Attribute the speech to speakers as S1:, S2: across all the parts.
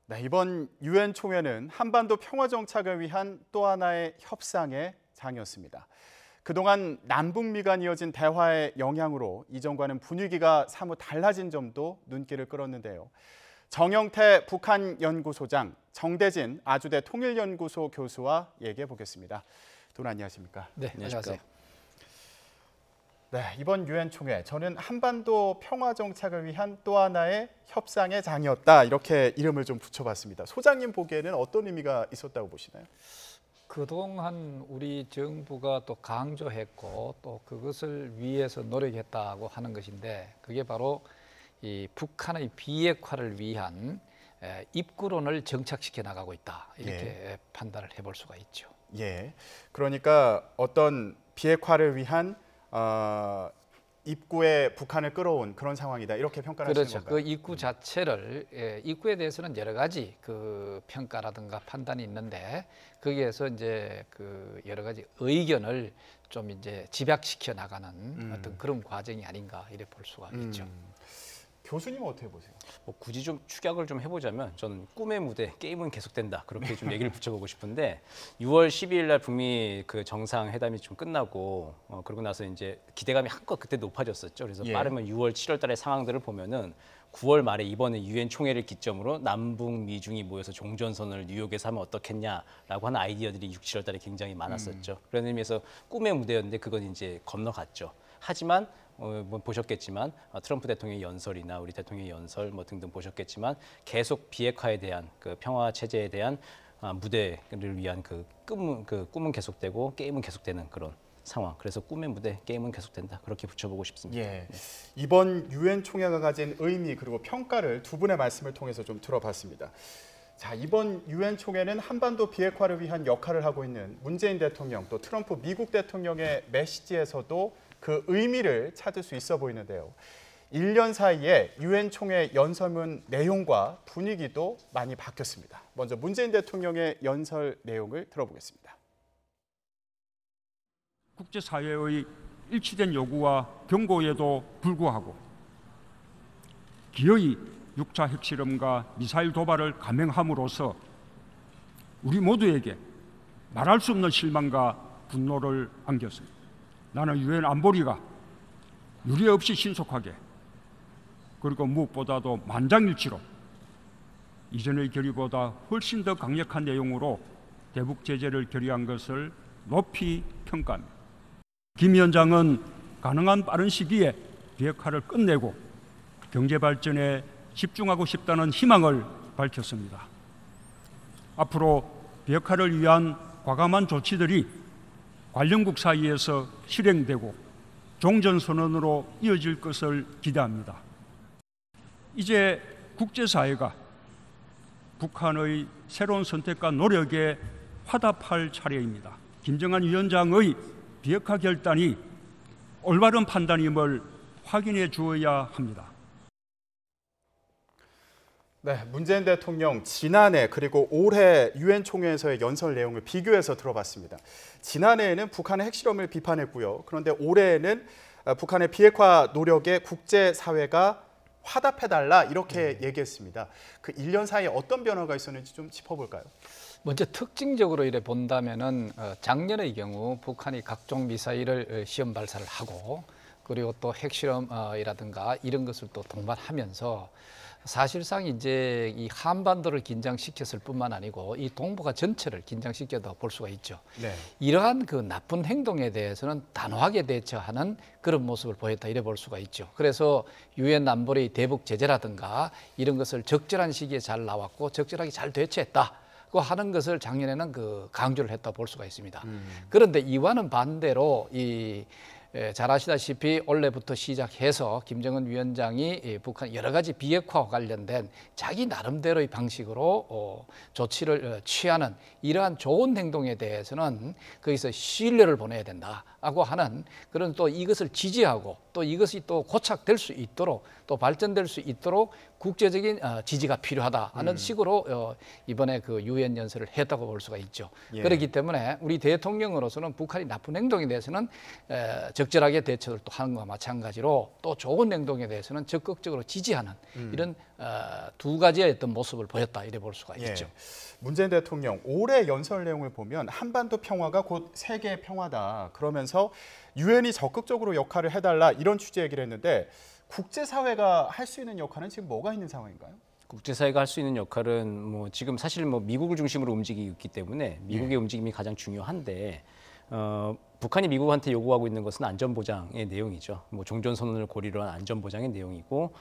S1: 네, 이번 유엔 총회는 한반도 평화 정착을 위한 또 하나의 협상의 장이었습니다. 그동안 남북미 간 이어진 대화의 영향으로 이전과는 분위기가 사뭇 달라진 점도 눈길을 끌었는데요. 정영태 북한 연구소장, 정대진 아주대 통일연구소 교수와 얘기해 보겠습니다. 두 분 안녕하십니까?
S2: 네, 안녕하세요.
S1: 네, 이번 유엔 총회, 저는 한반도 평화 정착을 위한 또 하나의 협상의 장이었다, 이렇게 이름을 좀 붙여봤습니다. 소장님 보기에는 어떤 의미가 있었다고 보시나요?
S2: 그동안 우리 정부가 또 강조했고 또 그것을 위해서 노력했다고 하는 것인데, 그게 바로 이 북한의 비핵화를 위한 입구론을 정착시켜 나가고 있다, 이렇게 판단을 해볼 수가 있죠.
S1: 예, 그러니까 어떤 비핵화를 위한 입구에 북한을 끌어온 그런 상황이다, 이렇게 평가를 하시는
S2: 그렇죠.
S1: 건가요?
S2: 그 입구 자체를, 입구에 대해서는 여러 가지 그 평가라든가 판단이 있는데, 거기에서 이제 그 여러 가지 의견을 좀 이제 집약시켜 나가는 어떤 그런 과정이 아닌가, 이래 볼 수가 있죠.
S1: 교수님은 어떻게 보세요?
S3: 굳이 좀 축약을 좀 해보자면, 저는 꿈의 무대, 게임은 계속된다, 그렇게 좀 얘기를 붙여보고 싶은데, 6월 12일 날 북미 그 정상회담이 좀 끝나고 그러고 나서 이제 기대감이 한껏 그때 높아졌었죠. 그래서 빠르면 6월, 7월 달의 상황들을 보면은 9월 말에 이번에 유엔 총회를 기점으로 남북 미중이 모여서 종전선언을 뉴욕에서 하면 어떻겠냐라고 하는 아이디어들이 6, 7월 달에 굉장히 많았었죠. 그런 의미에서 꿈의 무대였는데 그건 이제 건너갔죠. 하지만 뭐 보셨겠지만 트럼프 대통령의 연설이나 우리 대통령의 연설 뭐 등등 보셨겠지만, 계속 비핵화에 대한 그 평화 체제에 대한 무대를 위한 그 꿈은 계속되고 게임은 계속되는 그런 상황. 그래서 꿈의 무대, 게임은 계속된다, 그렇게 붙여보고 싶습니다.
S1: 예, 이번 유엔 총회가 가진 의미 그리고 평가를 두 분의 말씀을 통해서 좀 들어봤습니다. 자, 이번 유엔 총회는 한반도 비핵화를 위한 역할을 하고 있는 문재인 대통령, 또 트럼프 미국 대통령의 메시지에서도 그 의미를 찾을 수 있어 보이는데요. 1년 사이에 유엔 총회 연설문 내용과 분위기도 많이 바뀌었습니다. 먼저 문재인 대통령의 연설 내용을 들어보겠습니다.
S4: 국제사회의 일치된 요구와 경고에도 불구하고 기어이 6차 핵실험과 미사일 도발을 감행함으로써 우리 모두에게 말할 수 없는 실망과 분노를 안겼습니다. 나는 유엔 안보리가 유례 없이 신속하게, 그리고 무엇보다도 만장일치로 이전의 결의보다 훨씬 더 강력한 내용으로 대북 제재를 결의한 것을 높이 평가합니다. 김 위원장은 가능한 빠른 시기에 비핵화를 끝내고 경제 발전에 집중하고 싶다는 희망을 밝혔습니다. 앞으로 비핵화를 위한 과감한 조치들이 관련국 사이에서 실행되고 종전선언으로 이어질 것을 기대합니다. 이제 국제사회가 북한의 새로운 선택과 노력에 화답할 차례입니다. 김정한 위원장의 비핵화 결단이 올바른 판단임을 확인해 주어야 합니다.
S1: 네, 문재인 대통령 지난해 그리고 올해 유엔 총회에서의 연설 내용을 비교해서 들어봤습니다. 지난해에는 북한의 핵실험을 비판했고요. 그런데 올해에는 북한의 비핵화 노력에 국제사회가 화답해달라, 이렇게 얘기했습니다. 그 1년 사이에 어떤 변화가 있었는지 좀 짚어볼까요?
S2: 먼저 특징적으로 이래 본다면은 작년의 경우 북한이 각종 미사일을 시험 발사를 하고, 그리고 또 핵실험이라든가 이런 것을 또 동반하면서 사실상 이제 이 한반도를 긴장시켰을 뿐만 아니고 이 동북아 전체를 긴장시켰다 볼 수가 있죠.
S1: 네.
S2: 이러한 그 나쁜 행동에 대해서는 단호하게 대처하는 그런 모습을 보였다, 이래 볼 수가 있죠. 그래서 유엔 안보리 대북 제재라든가 이런 것을 적절한 시기에 잘 나왔고 적절하게 잘 대처했다고 하는 것을 작년에는 그 강조를 했다 볼 수가 있습니다. 그런데 이와는 반대로 잘 아시다시피 올해부터 시작해서 김정은 위원장이 북한 여러 가지 비핵화와 관련된 자기 나름대로의 방식으로 조치를 취하는 이러한 좋은 행동에 대해서는 거기서 신뢰를 보내야 된다고 하는 그런, 또 이것을 지지하고 또 이것이 또 고착될 수 있도록 또 발전될 수 있도록 국제적인 지지가 필요하다 하는 식으로 이번에 그 유엔 연설을 했다고 볼 수가 있죠. 그렇기 때문에 우리 대통령으로서는 북한이 나쁜 행동에 대해서는 적절하게 대처를 또 하는 것과 마찬가지로 또 좋은 행동에 대해서는 적극적으로 지지하는 이런 두 가지의 어떤 모습을 보였다 이래 볼 수가
S1: 예.
S2: 있죠.
S1: 문재인 대통령 올해 연설 내용을 보면 한반도 평화가 곧 세계 평화다. 그러면서 유엔이 적극적으로 역할을 해달라 이런 취지 얘기를 했는데 국제사회가 할 수 있는 역할은 지금 뭐가 있는 상황인가요?
S3: 국제사회가 할 수 있는 역할은 뭐 지금 사실 뭐 미국을 중심으로 움직이고 있기 때문에 미국의 움직임이 가장 중요한데 북한이 미국한테 요구하고 있는 것은 안전보장의 내용이죠. 뭐 종전선언을 고리로 한 안전보장의 내용이고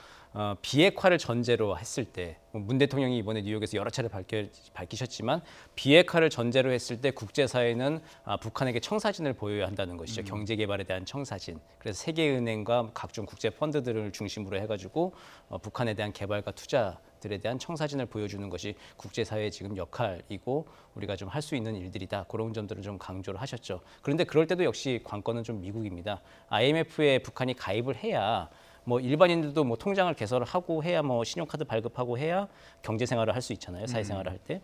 S3: 비핵화를 전제로 했을 때 문 대통령이 이번에 뉴욕에서 여러 차례 밝히셨지만 비핵화를 전제로 했을 때 국제사회는 북한에게 청사진을 보여야 한다는 것이죠. 경제개발에 대한 청사진. 그래서 세계은행과 각종 국제 펀드들을 중심으로 해가지고 북한에 대한 개발과 투자들에 대한 청사진을 보여주는 것이 국제사회의 지금 역할이고 우리가 좀 할 수 있는 일들이다. 그런 점들을 좀 강조를 하셨죠. 그런데 그럴 때도 역시 관건은 좀 미국입니다. IMF에 북한이 가입을 해야 뭐 일반인들도 뭐 통장을 개설을 하고 해야 뭐 신용카드 발급하고 해야 경제 생활을 할 수 있잖아요. 사회생활을 할 때.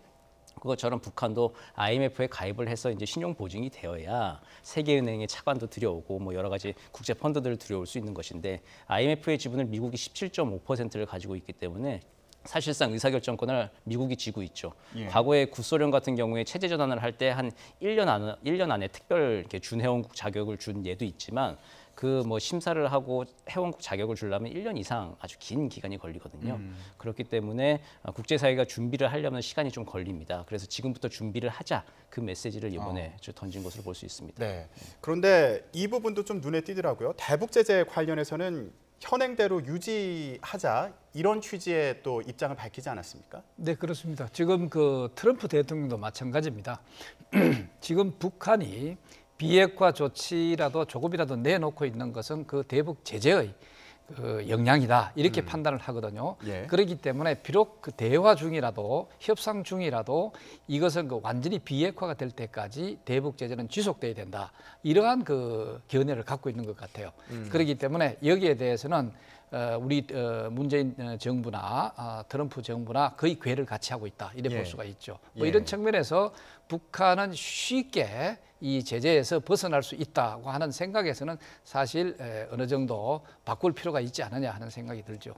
S3: 그것처럼 북한도 IMF에 가입을 해서 이제 신용 보증이 되어야 세계은행의 차관도 들여오고 뭐 여러 가지 국제 펀드들을 들여올 수 있는 것인데 IMF의 지분을 미국이 17.5%를 가지고 있기 때문에 사실상 의사결정권을 미국이 쥐고 있죠.
S1: 예.
S3: 과거에 구소련 같은 경우에 체제 전환을 할 때 한 1년 안에 특별 이렇게 준회원국 자격을 준 예도 있지만 그 뭐 심사를 하고 회원국 자격을 주려면 1년 이상 아주 긴 기간이 걸리거든요. 그렇기 때문에 국제사회가 준비를 하려면 시간이 좀 걸립니다. 그래서 지금부터 준비를 하자 그 메시지를 이번에 던진 것으로 볼 수 있습니다.
S1: 네. 그런데 이 부분도 좀 눈에 띄더라고요. 대북 제재 관련해서는 현행대로 유지하자 이런 취지의 또 입장을 밝히지 않았습니까?
S2: 네, 그렇습니다. 지금 그 트럼프 대통령도 마찬가지입니다. 지금 북한이 비핵화 조치라도 조금이라도 내놓고 있는 것은 그 대북 제재의 그 영향이다 이렇게 판단을 하거든요.
S1: 예.
S2: 그렇기 때문에 비록 그 대화 중이라도 협상 중이라도 이것은 그 완전히 비핵화가 될 때까지 대북 제재는 지속돼야 된다. 이러한 그 견해를 갖고 있는 것 같아요. 그렇기 때문에 여기에 대해서는 우리 문재인 정부나 트럼프 정부나 거의 궤를 같이 하고 있다 이래 볼
S1: 예.
S2: 수가 있죠. 뭐
S1: 예.
S2: 이런 측면에서 북한은 쉽게 이 제재에서 벗어날 수 있다고 하는 생각에서는 사실 어느 정도 바꿀 필요가 있지 않느냐 하는 생각이 들죠.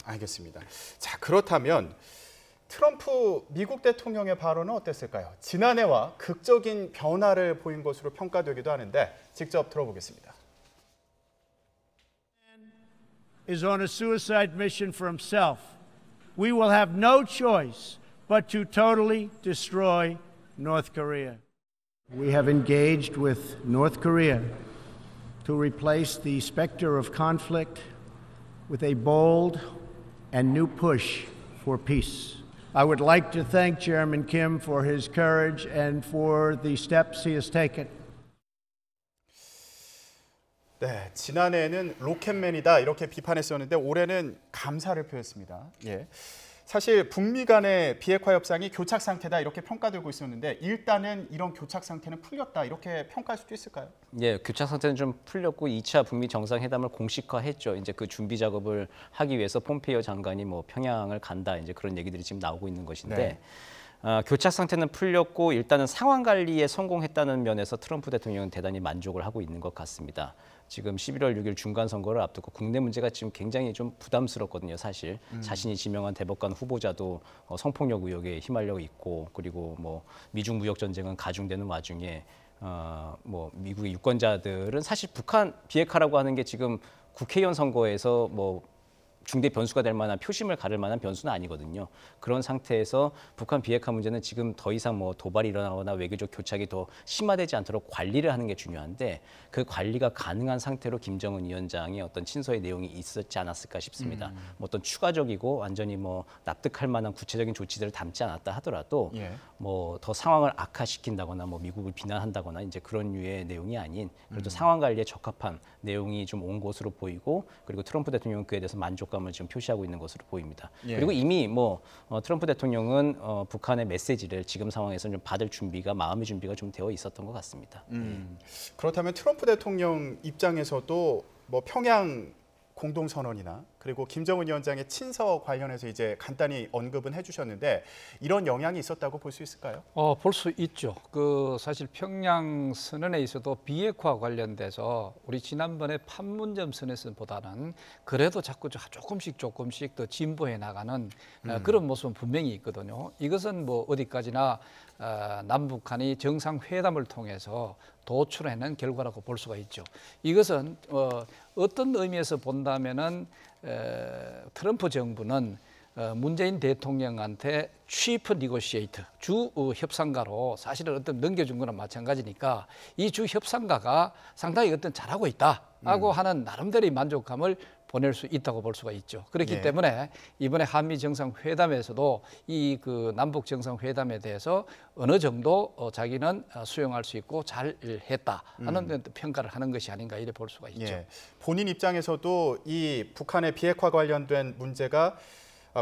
S1: 알겠습니다. 자, 그렇다면 트럼프 미국 대통령의 발언은 어땠을까요? 지난해와 극적인 변화를 보인 것으로 평가되기도 하는데 직접 들어보겠습니다.
S5: is on a suicide mission for himself. We will have no choice but to totally destroy North Korea. We have engaged with North Korea to replace the specter of conflict with a bold and new push for peace. I would like to thank Chairman Kim for his courage and for the steps he has taken.
S1: 네, 지난해에는 로켓맨이다 이렇게 비판했었는데 올해는 감사를 표했습니다. 예. 사실 북미 간의 비핵화 협상이 교착 상태다 이렇게 평가되고 있었는데 일단은 이런 교착 상태는 풀렸다 이렇게 평가할 수도 있을까요?
S3: 예, 교착 상태는 좀 풀렸고 2차 북미 정상회담을 공식화했죠. 이제 그 준비 작업을 하기 위해서 폼페이오 장관이 뭐 평양을 간다 이제 그런 얘기들이 지금 나오고 있는 것인데
S1: 네.
S3: 교착 상태는 풀렸고 일단은 상황 관리에 성공했다는 면에서 트럼프 대통령은 대단히 만족을 하고 있는 것 같습니다. 지금 11월 6일 중간 선거를 앞두고 국내 문제가 지금 굉장히 좀 부담스럽거든요, 사실. 자신이 지명한 대법관 후보자도 성폭력 의혹에 휘말려 있고 그리고 뭐 미중 무역 전쟁은 가중되는 와중에 뭐 미국의 유권자들은 사실 북한 비핵화라고 하는 게 지금 국회의원 선거에서 뭐 중대 변수가 될 만한 표심을 가를 만한 변수는 아니거든요. 그런 상태에서 북한 비핵화 문제는 지금 더 이상 뭐 도발이 일어나거나 외교적 교착이 더 심화되지 않도록 관리를 하는 게 중요한데 그 관리가 가능한 상태로 김정은 위원장의 어떤 친서의 내용이 있었지 않았을까 싶습니다. 뭐 어떤 추가적이고 완전히 뭐 납득할 만한 구체적인 조치들을 담지 않았다 하더라도
S1: 예.
S3: 뭐 더 상황을 악화시킨다거나 뭐 미국을 비난한다거나 이제 그런 류의 내용이 아닌 그래도 상황 관리에 적합한 내용이 좀 온 것으로 보이고 그리고 트럼프 대통령은 그에 대해서 만족감을 지금 표시하고 있는 것으로 보입니다.
S1: 예.
S3: 그리고 이미 뭐 트럼프 대통령은 북한의 메시지를 지금 상황에서는 좀 받을 준비가 마음의 준비가 좀 되어 있었던 것 같습니다.
S1: 그렇다면 트럼프 대통령 입장에서도 뭐 평양 공동선언이나 그리고 김정은 위원장의 친서 관련해서 이제 간단히 언급은 해주셨는데 이런 영향이 있었다고 볼 수 있을까요?
S2: 볼 수 있죠. 그 사실 평양 선언에 있어도 비핵화 관련돼서 우리 지난번에 판문점 선언보다는 그래도 자꾸 조금씩 더 진보해 나가는 그런 모습은 분명히 있거든요. 이것은 뭐 어디까지나 남북한이 정상회담을 통해서 도출해낸 결과라고 볼 수가 있죠. 이것은 어떤 의미에서 본다면은 트럼프 정부는 문재인 대통령한테 chief negotiator, 주 협상가로 사실은 어떤 넘겨준 거나 마찬가지니까 이 주 협상가가 상당히 어떤 잘하고 있다라고 하는 나름대로의 만족감을 보낼 수 있다고 볼 수가 있죠. 그렇기
S1: 예.
S2: 때문에 이번에 한미 정상회담에서도 이 그 남북 정상회담에 대해서 어느 정도 자기는 수용할 수 있고 잘 했다 하는 평가를 하는 것이 아닌가 이래 볼 수가 있죠.
S1: 예. 본인 입장에서도 이 북한의 비핵화 관련된 문제가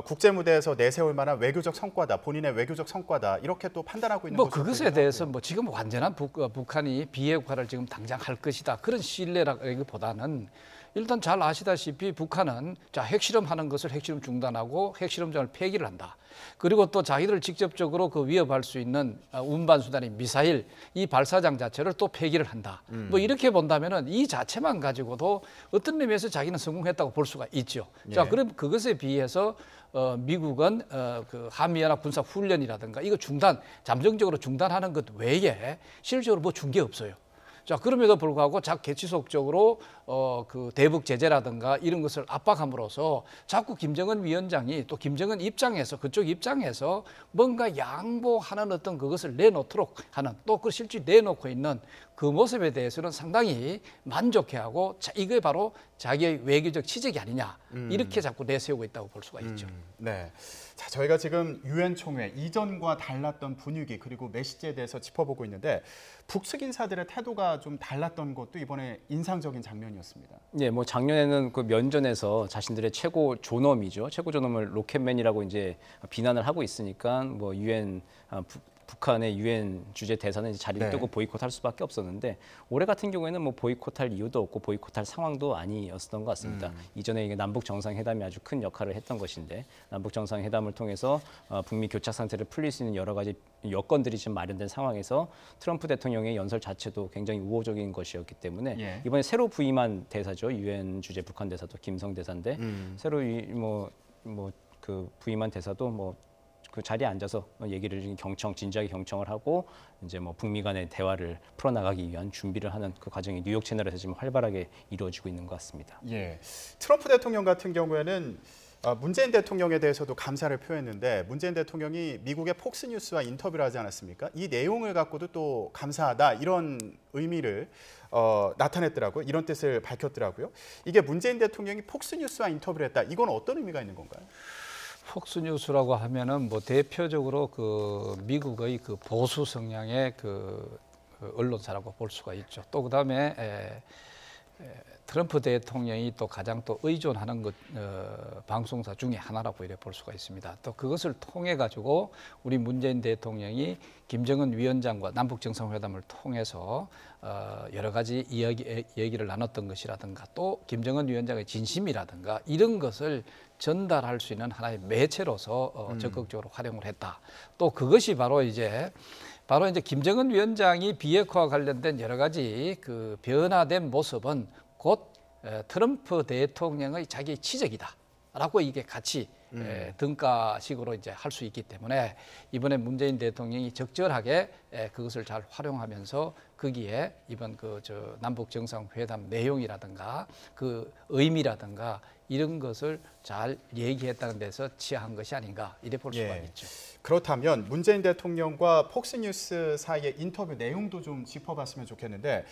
S1: 국제 무대에서 내세울 만한 외교적 성과다, 본인의 외교적 성과다 이렇게 또 판단하고 있는
S2: 뭐
S1: 것으로
S2: 그것에
S1: 보이기도
S2: 대해서
S1: 하고요.
S2: 뭐 지금 완전한 북한이 비핵화를 지금 당장 할 것이다 그런 신뢰라기보다는 일단 잘 아시다시피 북한은 핵실험하는 것을 핵실험 중단하고 핵실험장을 폐기를 한다. 그리고 또 자기들 직접적으로 그 위협할 수 있는 운반 수단인 미사일 이 발사장 자체를 또 폐기를 한다. 뭐 이렇게 본다면은 이 자체만 가지고도 어떤 의미에서 자기는 성공했다고 볼 수가 있죠. 자,
S1: 예.
S2: 그럼 그것에 비해서 미국은 그 한미연합 군사 훈련이라든가 이거 잠정적으로 중단하는 것 외에 실질적으로 뭐 준 게 없어요. 자, 그럼에도 불구하고 계속적으로 그 대북 제재라든가 이런 것을 압박함으로써 자꾸 김정은 위원장이 또 김정은 입장에서 그쪽 입장에서 뭔가 양보하는 어떤 그것을 내놓도록 하는 또 그 실제 내놓고 있는 그 모습에 대해서는 상당히 만족해하고 이게 바로 자기의 외교적 치적이 아니냐 이렇게 자꾸 내세우고 있다고 볼 수가 있죠.
S1: 네. 자, 저희가 지금 유엔 총회 이전과 달랐던 분위기 그리고 메시지에 대해서 짚어보고 있는데 북측 인사들의 태도가 좀 달랐던 것도 이번에 인상적인 장면이었습니다.
S3: 네, 뭐 작년에는 그 면전에서 자신들의 최고 존엄이죠. 최고 존엄을 로켓맨이라고 이제 비난을 하고 있으니까 뭐 유엔 북한의 유엔 주재 대사는 이제 자리를
S1: 네.
S3: 뜨고 보이콧할 수밖에 없었는데 올해 같은 경우에는 뭐 보이콧할 이유도 없고 보이콧할 상황도 아니었던 것 같습니다. 이전에 이게 남북 정상회담이 아주 큰 역할을 했던 것인데 남북 정상회담을 통해서 북미 교착 상태를 풀릴 수 있는 여러 가지 여건들이 지금 마련된 상황에서 트럼프 대통령의 연설 자체도 굉장히 우호적인 것이었기 때문에
S1: 예.
S3: 이번에 새로 부임한 대사죠. 유엔 주재 북한 대사도 김성 대사인데 새로 그 부임한 대사도 뭐 그 자리에 앉아서 얘기를 진지하게 경청을 하고 이제 뭐 북미 간의 대화를 풀어나가기 위한 준비를 하는 그 과정이 뉴욕 채널에서 지금 활발하게 이루어지고 있는 것 같습니다.
S1: 예. 트럼프 대통령 같은 경우에는 문재인 대통령에 대해서도 감사를 표했는데 문재인 대통령이 미국의 폭스뉴스와 인터뷰를 하지 않았습니까? 이 내용을 갖고도 또 감사하다 이런 의미를 나타냈더라고요. 이런 뜻을 밝혔더라고요. 이게 문재인 대통령이 폭스뉴스와 인터뷰를 했다. 이건 어떤 의미가 있는 건가요?
S2: 폭스뉴스라고 하면은 뭐 대표적으로 그 미국의 그 보수 성향의 그 언론사라고 볼 수가 있죠. 또 그다음에 트럼프 대통령이 또 가장 또 의존하는 것 방송사 중에 하나라고 이래 볼 수가 있습니다. 또 그것을 통해 가지고 우리 문재인 대통령이 김정은 위원장과 남북 정상회담을 통해서 여러 가지 얘기를 나눴던 것이라든가 또 김정은 위원장의 진심이라든가 이런 것을 전달할 수 있는 하나의 매체로서 적극적으로 활용을 했다. 또 그것이 바로 이제 김정은 위원장이 비핵화와 관련된 여러 가지 그 변화된 모습은 곧 트럼프 대통령의 자기의 치적이다라고 이게 같이 등가식으로 이제 할 수 있기 때문에 이번에 문재인 대통령이 적절하게 그것을 잘 활용하면서 거기에 이번 남북 정상회담 내용이라든가 그 의미라든가 이런 것을 잘 얘기했다는 데서 취한 것이 아닌가 이래 볼 수가 있죠.
S1: 그렇다면 문재인 대통령과 폭스뉴스 사이의 인터뷰 내용도 좀 짚어봤으면 좋겠는데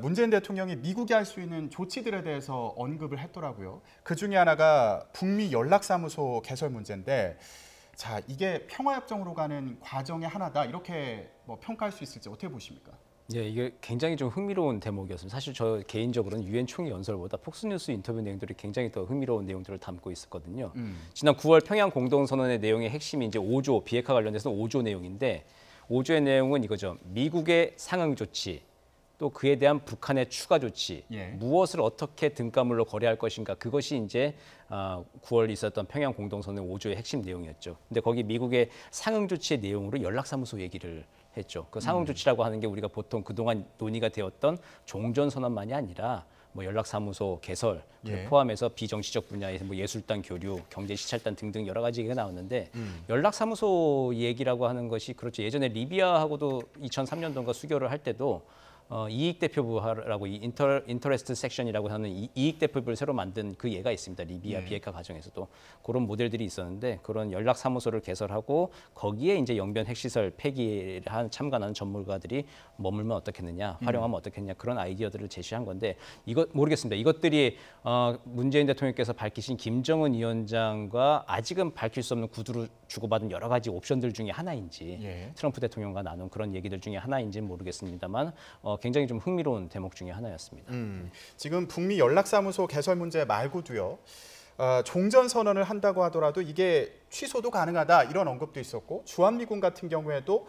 S1: 문재인 대통령이 미국이 할 수 있는 조치들에 대해서 언급을 했더라고요. 그 중에 하나가 북미 연락사무소 개설 문제인데 자, 이게 평화협정으로 가는 과정의 하나다 이렇게 뭐 평가할 수 있을지 어떻게 보십니까?
S3: 네, 이게 굉장히 좀 흥미로운 대목이었습니다. 사실 저 개인적으로는 유엔 총회 연설보다 폭스뉴스 인터뷰 내용들이 굉장히 더 흥미로운 내용들을 담고 있었거든요. 지난 9월 평양 공동선언의 내용의 핵심이 이제 5조 비핵화 관련해서 5조 내용인데 5조의 내용은 이거죠. 미국의 상응 조치, 또 그에 대한 북한의 추가 조치,
S1: 예.
S3: 무엇을 어떻게 등가물로 거래할 것인가, 그것이 이제 9월 있었던 평양 공동선언 5조의 핵심 내용이었죠. 근데 거기 미국의 상응 조치의 내용으로 연락사무소 얘기를 했죠. 그 상응 조치라고 하는 게 우리가 보통 그동안 논의가 되었던 종전선언만이 아니라 뭐 연락사무소 개설
S1: 예.
S3: 포함해서 비정치적 분야에서 뭐 예술단 교류, 경제시찰단 등등 여러 가지 얘기가 나왔는데 연락사무소 얘기라고 하는 것이 그렇죠. 예전에 리비아하고도 2003년도인가 수교를 할 때도 이익 대표부라고 이 인터레스트 섹션이라고 하는 이익 대표부를 새로 만든 그 예가 있습니다. 리비아 비핵화 과정에서도 그런 모델들이 있었는데 그런 연락 사무소를 개설하고 거기에 이제 영변 핵시설 폐기에 참관하는 전문가들이 머물면 어떻겠느냐, 활용하면 어떻겠느냐 그런 아이디어들을 제시한 건데 이거 모르겠습니다. 이것들이 문재인 대통령께서 밝히신 김정은 위원장과 아직은 밝힐 수 없는 구두로 주고받은 여러 가지 옵션들 중에 하나인지
S1: 예.
S3: 트럼프 대통령과 나눈 그런 얘기들 중에 하나인지는 모르겠습니다만 굉장히 좀 흥미로운 대목 중에 하나였습니다.
S1: 지금 북미 연락사무소 개설 문제 말고도요. 종전선언을 한다고 하더라도 이게 취소도 가능하다 이런 언급도 있었고 주한미군 같은 경우에도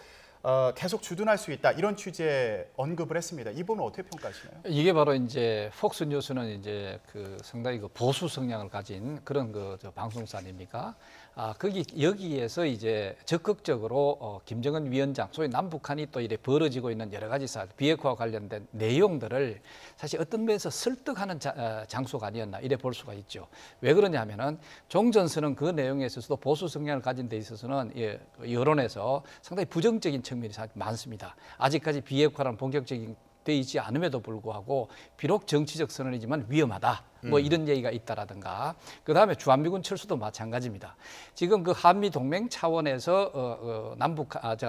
S1: 계속 주둔할 수 있다 이런 취지의 언급을 했습니다. 이 부분은 어떻게 평가하시나요?
S2: 이게 바로 이제 폭스뉴스는 이제 그 상당히 그 보수 성향을 가진 그런 저 방송사 아닙니까? 여기에서 이제 적극적으로 김정은 위원장, 소위 남북한이 또 이래 벌어지고 있는 여러 가지 비핵화와 관련된 내용들을 사실 어떤 면에서 설득하는 장소가 아니었나 이래 볼 수가 있죠. 왜 그러냐면은 종전선언 그 내용에 있어서도 보수 성향을 가진 데 있어서는 여론에서 상당히 부정적인 측면이 많습니다. 아직까지 비핵화라는 본격적인 돼 있지 않음에도 불구하고 비록 정치적 선언이지만 위험하다. 뭐 이런 얘기가 있다라든가 그다음에 주한미군 철수도 마찬가지입니다. 지금 그 한미 동맹 차원에서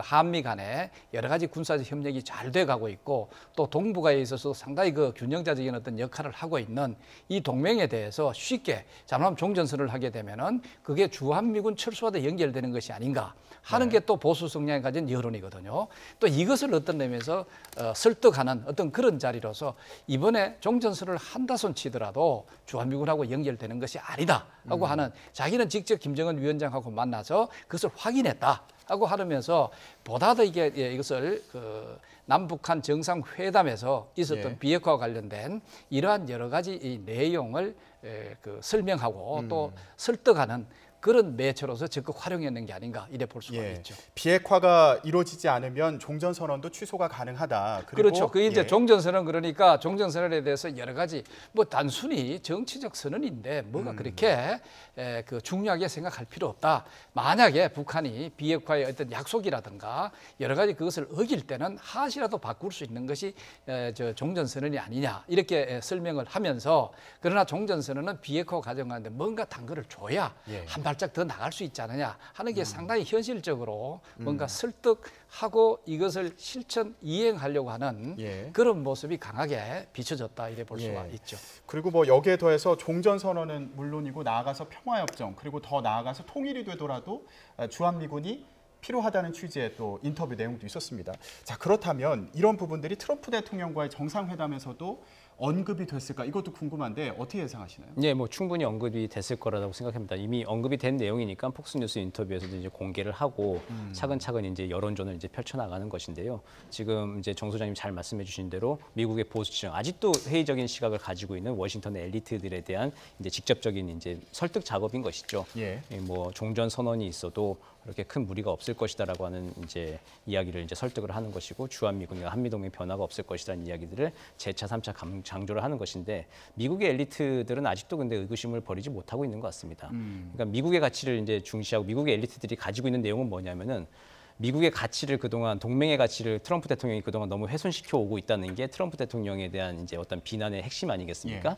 S2: 한미 간에 여러 가지 군사적 협력이 잘 돼가고 있고 또 동북아에 있어서 상당히 그 균형자적인 어떤 역할을 하고 있는 이 동맹에 대해서 쉽게 잘못하면 종전선언을 하게 되면은 그게 주한미군 철수와도 연결되는 것이 아닌가 하는 게 또 보수 성향이 가진 여론이거든요. 또 이것을 어떤 면에서 설득하는 어떤 그런 자리로서 이번에 종전선언을 한다손 치더라도 주한미군하고 연결되는 것이 아니다라고 하는 자기는 직접 김정은 위원장하고 만나서 그것을 확인했다라고 하면서 보다 더 이것을 그 남북한 정상회담에서 있었던 비핵화와 관련된 이러한 여러 가지 이 내용을 설명하고 또 설득하는 그런 매체로서 적극 활용했는 게 아닌가 이래 볼 수가 있죠.
S1: 비핵화가 이루어지지 않으면 종전선언도 취소가 가능하다. 그리고
S2: 그렇죠. 그 이제 종전선언 그러니까 종전선언에 대해서 여러 가지 뭐 단순히 정치적 선언인데 뭐가 그렇게 그 중요하게 생각할 필요 없다. 만약에 북한이 비핵화의 어떤 약속이라든가 여러 가지 그것을 어길 때는 하나씩이라도 바꿀 수 있는 것이 저 종전선언이 아니냐 이렇게 설명을 하면서 그러나 종전선언은 비핵화 과정하는데 뭔가 단거를 줘야 한 발짝 더 나갈 수 있지 않느냐 하는 게 상당히 현실적으로 뭔가 설득하고 이것을 실천 이행하려고 하는 그런 모습이 강하게 비춰졌다 이래 볼 수가 있죠.
S1: 그리고 뭐 여기에 더해서 종전선언은 물론이고 나아가서 평화협정 그리고 더 나아가서 통일이 되더라도 주한미군이 필요하다는 취지의 또 인터뷰 내용도 있었습니다. 자, 그렇다면 이런 부분들이 트럼프 대통령과의 정상회담에서도 언급이 됐을까? 이것도 궁금한데 어떻게 예상하시나요?
S3: 네, 뭐 충분히 언급이 됐을 거라고 생각합니다. 이미 언급이 된 내용이니까 폭스뉴스 인터뷰에서도 이제 공개를 하고 차근차근 이제 여론전을 이제 펼쳐나가는 것인데요. 지금 이제 정 소장님 잘 말씀해주신 대로 미국의 보수층 아직도 회의적인 시각을 가지고 있는 워싱턴의 엘리트들에 대한 이제 직접적인 이제 설득 작업인 것이죠. 뭐 종전 선언이 있어도 그렇게 큰 무리가 없을 것이다라고 하는 이제 이야기를 이제 설득을 하는 것이고 주한미군과 한미동맹 변화가 없을 것이라는 이야기들을 재차 3차 강조를 하는 것인데 미국의 엘리트들은 아직도 근데 의구심을 버리지 못하고 있는 것 같습니다. 그러니까 미국의 가치를 이제 중시하고 미국의 엘리트들이 가지고 있는 내용은 뭐냐면은 미국의 가치를 그동안 동맹의 가치를 트럼프 대통령이 그동안 너무 훼손시켜 오고 있다는 게 트럼프 대통령에 대한 이제 어떤 비난의 핵심 아니겠습니까?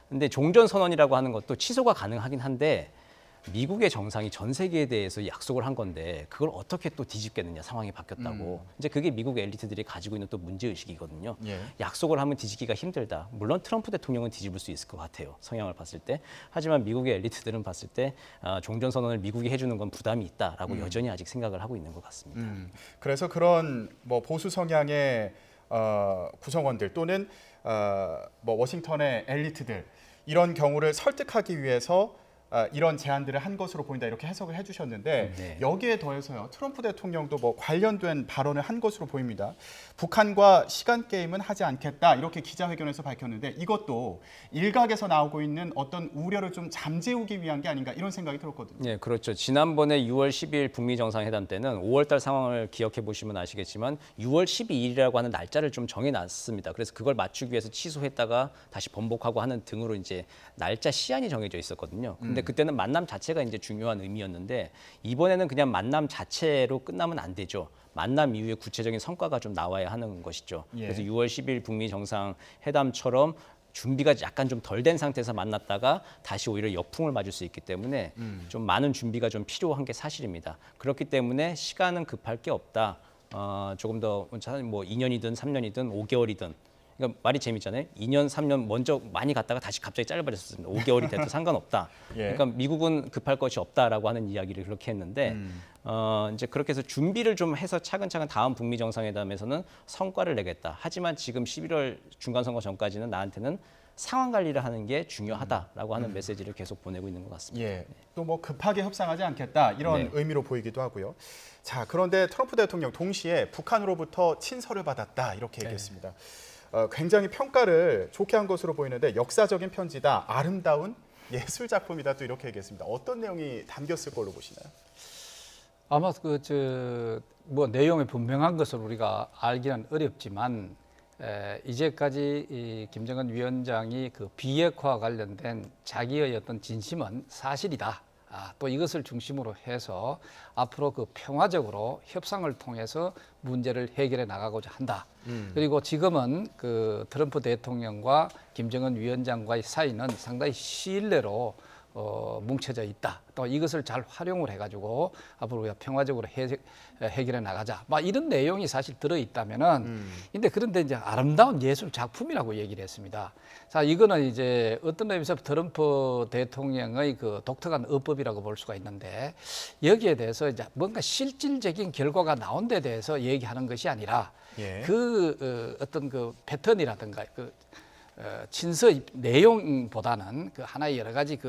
S3: 근데 종전 선언이라고 하는 것도 취소가 가능하긴 한데 미국의 정상이 전 세계에 대해서 약속을 한 건데 그걸 어떻게 또 뒤집겠느냐 상황이 바뀌었다고 이제 그게 미국 엘리트들이 가지고 있는 또 문제 의식이거든요. 약속을 하면 뒤집기가 힘들다. 물론 트럼프 대통령은 뒤집을 수 있을 것 같아요. 성향을 봤을 때. 하지만 미국의 엘리트들은 봤을 때 종전 선언을 미국이 해주는 건 부담이 있다라고 여전히 아직 생각을 하고 있는 것 같습니다.
S1: 그래서 그런 뭐 보수 성향의 구성원들 또는 뭐 워싱턴의 엘리트들 이런 경우를 설득하기 위해서 이런 제안들을 한 것으로 보인다 이렇게 해석을 해주셨는데
S3: 네.
S1: 여기에 더해서요 트럼프 대통령도 뭐 관련된 발언을 한 것으로 보입니다. 북한과 시간 게임은 하지 않겠다 이렇게 기자회견에서 밝혔는데 이것도 일각에서 나오고 있는 어떤 우려를 좀 잠재우기 위한 게 아닌가 이런 생각이 들었거든요.
S3: 네, 그렇죠. 지난번에 6월 10일 북미 정상회담 때는 5월달 상황을 기억해 보시면 아시겠지만 6월 12일이라고 하는 날짜를 좀 정해놨습니다. 그래서 그걸 맞추기 위해서 취소했다가 다시 번복하고 하는 등으로 이제 날짜 시한이 정해져 있었거든요. 근데 그때는 만남 자체가 이제 중요한 의미였는데 이번에는 그냥 만남 자체로 끝나면 안 되죠. 만남 이후에 구체적인 성과가 좀 나와야 하는 것이죠.
S1: 예.
S3: 그래서 6월 10일 북미 정상회담처럼 준비가 약간 좀 덜 된 상태에서 만났다가 다시 오히려 역풍을 맞을 수 있기 때문에 좀 많은 준비가 좀 필요한 게 사실입니다. 그렇기 때문에 시간은 급할 게 없다. 조금 더 뭐 2년이든 3년이든 5개월이든 그러니까 말이 재밌잖아요. 2년, 3년 먼저 많이 갔다가 다시 갑자기 짧아졌습니다. 5개월이 돼도 상관없다.
S1: 예.
S3: 그러니까 미국은 급할 것이 없다라고 하는 이야기를 그렇게 했는데 이제 그렇게 해서 준비를 좀 해서 차근차근 다음 북미 정상회담에서는 성과를 내겠다. 하지만 지금 11월 중간선거 전까지는 나한테는 상황 관리를 하는 게 중요하다라고 하는 메시지를 계속 보내고 있는 것 같습니다.
S1: 예, 또 뭐 급하게 협상하지 않겠다 이런
S3: 네.
S1: 의미로 보이기도 하고요. 자, 그런데 트럼프 대통령 동시에 북한으로부터 친서를 받았다 이렇게 얘기했습니다. 굉장히 평가를 좋게 한 것으로 보이는데 역사적인 편지다, 아름다운 예술 작품이다 또 이렇게 얘기했습니다. 어떤 내용이 담겼을 걸로 보시나요?
S2: 아마 뭐 내용이 분명한 것을 우리가 알기는 어렵지만 이제까지 이 김정은 위원장이 그 비핵화 관련된 자기의 어떤 진심은 사실이다. 또 이것을 중심으로 해서 앞으로 그 평화적으로 협상을 통해서 문제를 해결해 나가고자 한다. 그리고 지금은 그 트럼프 대통령과 김정은 위원장과의 사이는 상당히 신뢰로 뭉쳐져 있다. 또 이것을 잘 활용을 해가지고 앞으로 우리가 평화적으로 해결해 나가자. 막 이런 내용이 사실 들어있다면은, 그런데 이제 아름다운 예술 작품이라고 얘기를 했습니다. 자, 이거는 이제 어떤 의미에서 트럼프 대통령의 그 독특한 어법이라고 볼 수가 있는데 여기에 대해서 이제 뭔가 실질적인 결과가 나온 데 대해서 얘기하는 것이 아니라
S1: 예.
S2: 어떤 그 패턴이라든가 친서 내용보다는 그 하나의 여러 가지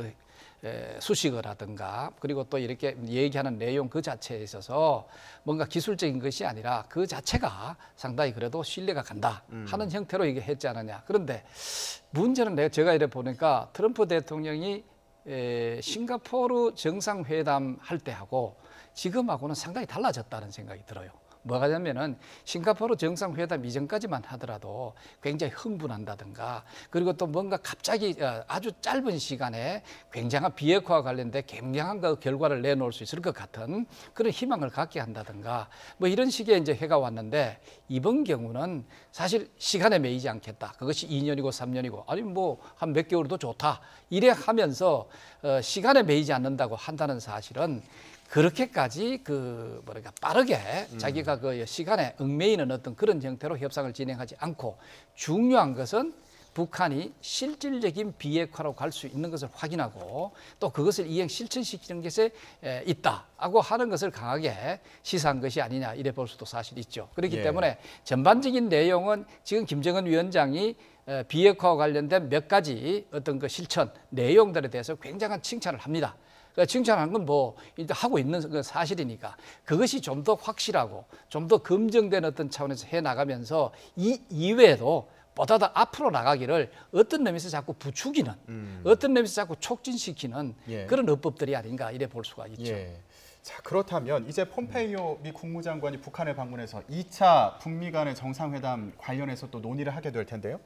S2: 수식어라든가 그리고 또 이렇게 얘기하는 내용 그 자체에 있어서 뭔가 기술적인 것이 아니라 그 자체가 상당히 그래도 신뢰가 간다 하는 형태로 이게 했지 않느냐. 그런데 문제는 제가 이래 보니까 트럼프 대통령이 싱가포르 정상회담 할 때하고 지금하고는 상당히 달라졌다는 생각이 들어요. 뭐가 되냐면은 싱가포르 정상회담 이전까지만 하더라도 굉장히 흥분한다든가 그리고 또 뭔가 갑자기 아주 짧은 시간에 굉장한 비핵화와 관련된 굉장한 그 결과를 내놓을 수 있을 것 같은 그런 희망을 갖게 한다든가 뭐 이런 식의 이제 해가 왔는데 이번 경우는 사실 시간에 매이지 않겠다. 그것이 2년이고 3년이고 아니 뭐 한 몇 개월도 좋다. 이래 하면서 시간에 매이지 않는다고 한다는 사실은 그렇게까지 빠르게 자기가 그 시간에 얽매이는 어떤 그런 형태로 협상을 진행하지 않고 중요한 것은 북한이 실질적인 비핵화로 갈 수 있는 것을 확인하고 또 그것을 이행 실천시키는 것에 있다고 하는 것을 강하게 시사한 것이 아니냐 이래 볼 수도 사실 있죠. 그렇기
S1: 예.
S2: 때문에 전반적인 내용은 지금 김정은 위원장이 비핵화와 관련된 몇 가지 어떤 그 실천 내용들에 대해서 굉장한 칭찬을 합니다. 칭찬하는 건 뭐 하고 있는 건 사실이니까 그것이 좀 더 확실하고 좀 더 검증된 어떤 차원에서 해 나가면서 이 이외에도 보다 더 앞으로 나가기를 어떤 의미에서 자꾸 부추기는 어떤 의미에서 자꾸 촉진시키는
S1: 예.
S2: 그런 어법들이 아닌가 이래 볼 수가 있죠.
S1: 예. 자, 그렇다면 이제 폼페이오 미 국무장관이 북한을 방문해서 2차 북미 간의 정상회담 관련해서 또 논의를 하게 될 텐데요.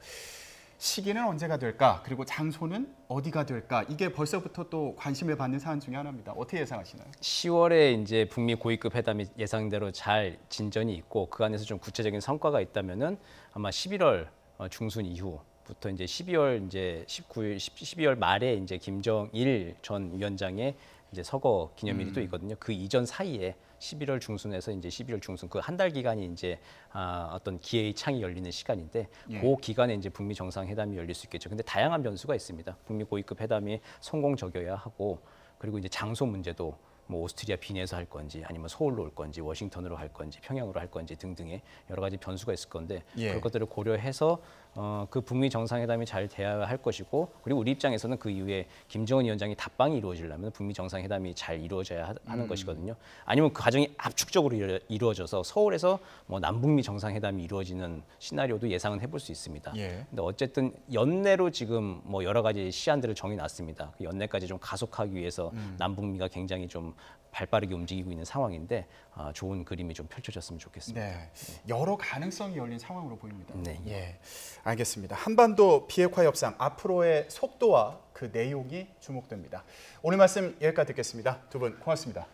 S1: 시기는 언제가 될까? 그리고 장소는 어디가 될까? 이게 벌써부터 또 관심을 받는 사안 중에 하나입니다. 어떻게 예상하시나요?
S3: 10월에 이제 북미 고위급 회담이 예상대로 잘 진전이 있고 그 안에서 좀 구체적인 성과가 있다면은 아마 11월 중순 이후부터 이제 12월 이제 19일 12월 말에 이제 김정일 전 위원장의 이제 서거 기념일이 또 있거든요. 그 이전 사이에 11월 중순에서 이제 12월 중순 그 한 달 기간이 이제 어떤 기회의 창이 열리는 시간인데
S1: 예.
S3: 그 기간에 이제 북미 정상회담이 열릴 수 있겠죠. 근데 다양한 변수가 있습니다. 북미 고위급 회담이 성공적이어야 하고 그리고 이제 장소 문제도 뭐 오스트리아 빈에서 할 건지 아니면 서울로 올 건지 워싱턴으로 할 건지 평양으로 할 건지 등등의 여러 가지 변수가 있을 건데
S1: 예.
S3: 그런 것들을 고려해서 그 북미 정상회담이 잘 돼야 할 것이고 그리고 우리 입장에서는 그 이후에 김정은 위원장이 답방이 이루어지려면 북미 정상회담이 잘 이루어져야 하는 것이거든요. 아니면 그 과정이 압축적으로 이루어져서 서울에서 뭐 남북미 정상회담이 이루어지는 시나리오도 예상은 해볼 수 있습니다.
S1: 예.
S3: 근데 어쨌든 연내로 지금 뭐 여러 가지 시안들을 정해놨습니다. 그 연내까지 좀 가속하기 위해서 남북미가 굉장히 좀 발빠르게 움직이고 있는 상황인데 좋은 그림이 좀 펼쳐졌으면 좋겠습니다.
S1: 네, 여러 가능성이 열린 상황으로 보입니다.
S3: 네.
S1: 예, 알겠습니다. 한반도 비핵화 협상 앞으로의 속도와 그 내용이 주목됩니다. 오늘 말씀 여기까지 듣겠습니다. 두 분 고맙습니다.